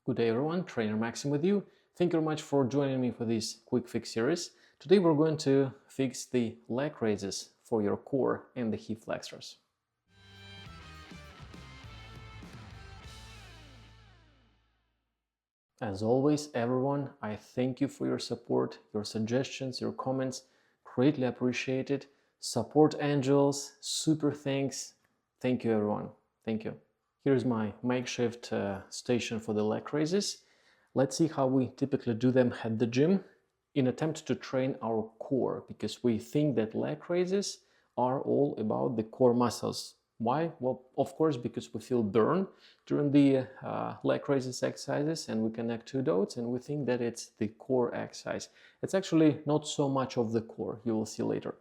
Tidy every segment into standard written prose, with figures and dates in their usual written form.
Good day everyone, Trainer Maxim with you. Thank you very much for joining me for this quick fix series. Today we're going to fix the leg raises for your core and the hip flexors. As always, everyone, I thank you for your support, your suggestions, your comments. Greatly appreciated. Support angels, super thanks. Thank you everyone. Thank you. Here's my makeshift station for the leg raises. Let's see how we typically do them at the gym in attempt to train our core, because we think that leg raises are all about the core muscles. Why? Well, of course, because we feel burn during the leg raises exercises and we connect two dots and we think that it's the core exercise. It's actually not so much of the core, you will see later.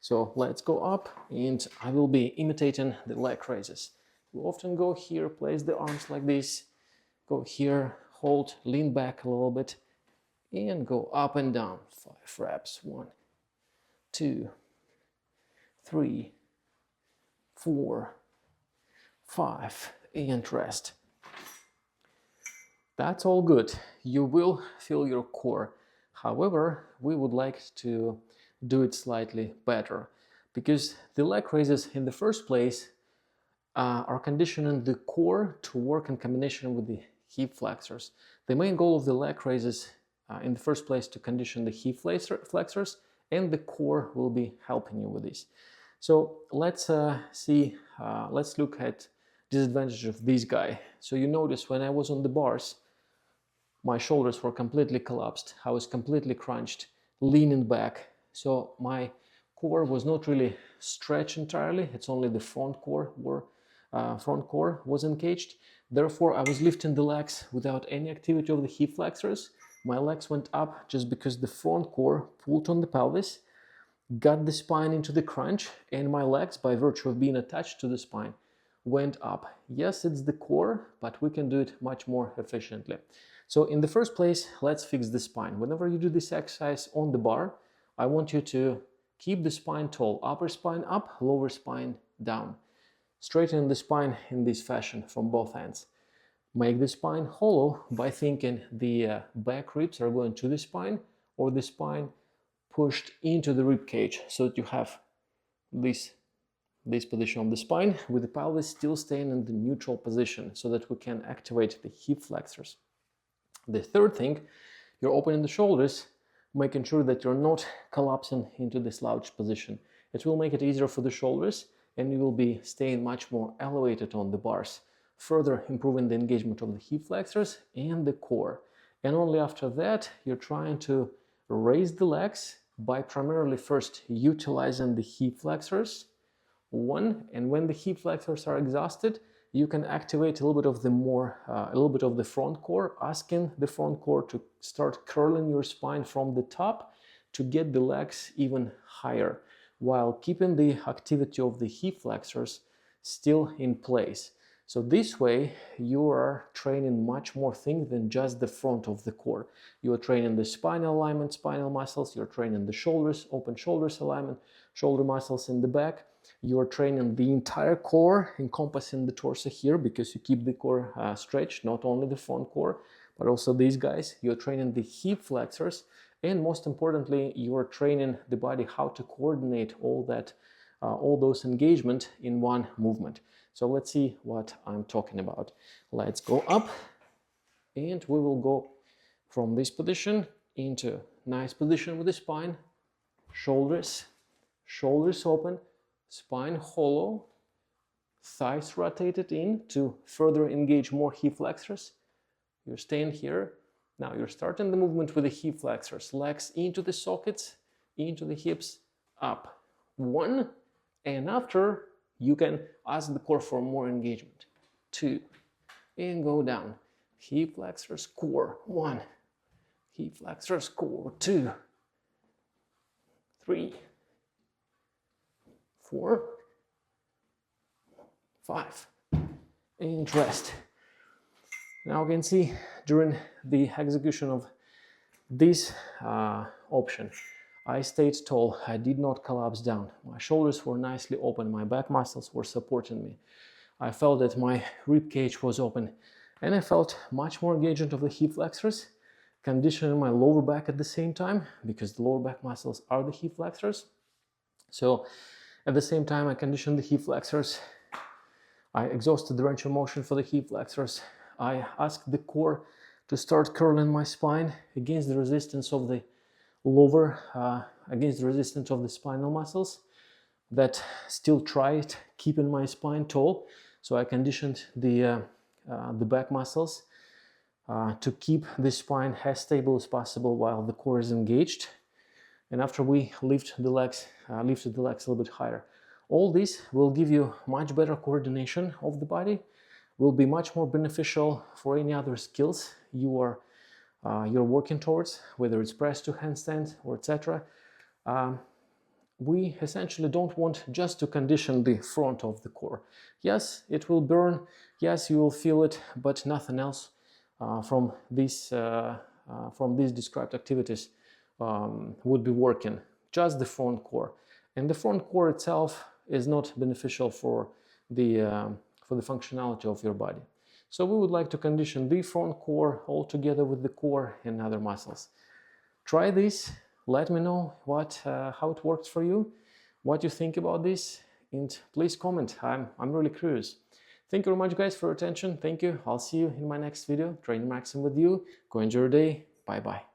So let's go up and I will be imitating the leg raises. We often go here, place the arms like this, go here, hold, lean back a little bit, and go up and down. 5 reps. 1, 2, 3, 4, 5, and rest. That's all good. You will feel your core. However, we would like to do it slightly better, because the leg raises in the first place are conditioning the core to work in combination with the hip flexors. The main goal of the leg raises in the first place to condition the hip flexors, and the core will be helping you with this. So let's look at disadvantage of this guy. So you notice when I was on the bars, my shoulders were completely collapsed. I was completely crunched, leaning back. So my core was not really stretched entirely. It's only the front core was engaged. Therefore, I was lifting the legs without any activity of the hip flexors. My legs went up just because the front core pulled on the pelvis, got the spine into the crunch, and my legs, by virtue of being attached to the spine, went up. Yes, it's the core, but we can do it much more efficiently. So in the first place, let's fix the spine. Whenever you do this exercise on the bar, I want you to keep the spine tall. Upper spine up, lower spine down. Straighten the spine in this fashion from both ends. Make the spine hollow by thinking the back ribs are going to the spine, or the spine pushed into the rib cage, so that you have this position of the spine with the pelvis still staying in the neutral position, so that we can activate the hip flexors. The third thing, you're opening the shoulders, making sure that you're not collapsing into the slouch position. It will make it easier for the shoulders, and you will be staying much more elevated on the bars, further improving the engagement of the hip flexors and the core. And only after that, you're trying to raise the legs by primarily first utilizing the hip flexors. And when the hip flexors are exhausted, you can activate a little bit of the front core, asking the front core to start curling your spine from the top to get the legs even higher, while keeping the activity of the hip flexors still in place. So this way you are training much more things than just the front of the core. You are training the spinal alignment, spinal muscles, you're training the shoulders, open shoulders alignment, shoulder muscles in the back. You are training the entire core, encompassing the torso here, because you keep the core stretched, not only the front core, but also these guys. You're training the hip flexors, and most importantly, you are training the body how to coordinate all those engagement in one movement. So let's see what I'm talking about. Let's go up, and we will go from this position into nice position with the spine, shoulders open, spine hollow, thighs rotated in to further engage more hip flexors. You're staying here. Now you're starting the movement with the hip flexors, legs into the sockets, into the hips, up. 1, and after you can ask the core for more engagement. 2, and go down. Hip flexors, core. 1, hip flexors, core. 2, 3, 4, 5, and rest. Now you can see during the execution of this option, I stayed tall. I did not collapse down. My shoulders were nicely open. My back muscles were supporting me. I felt that my rib cage was open. and I felt much more engagement of the hip flexors, conditioning my lower back at the same time, because the lower back muscles are the hip flexors. So at the same time I conditioned the hip flexors, I exhausted the range of motion for the hip flexors, I asked the core to start curling my spine against the resistance of the lower, against the resistance of the spinal muscles that still tried keeping my spine tall. So I conditioned the back muscles to keep the spine as stable as possible while the core is engaged. And after we lifted the legs a little bit higher. All this will give you much better coordination of the body, will be much more beneficial for any other skills you're working towards, whether it's press to handstand or etc. We essentially don't want just to condition the front of the core. Yes, it will burn, yes, you will feel it, but nothing else from these described activities would be working, just the front core. And the front core itself is not beneficial for the functionality of your body. So we would like to condition the front core all together with the core and other muscles. Try this, let me know how it works for you, what you think about this, and please comment. I'm really curious. Thank you very much, guys, for your attention. Thank you. I'll see you in my next video. Train Maxim with you. Go enjoy your day. Bye bye.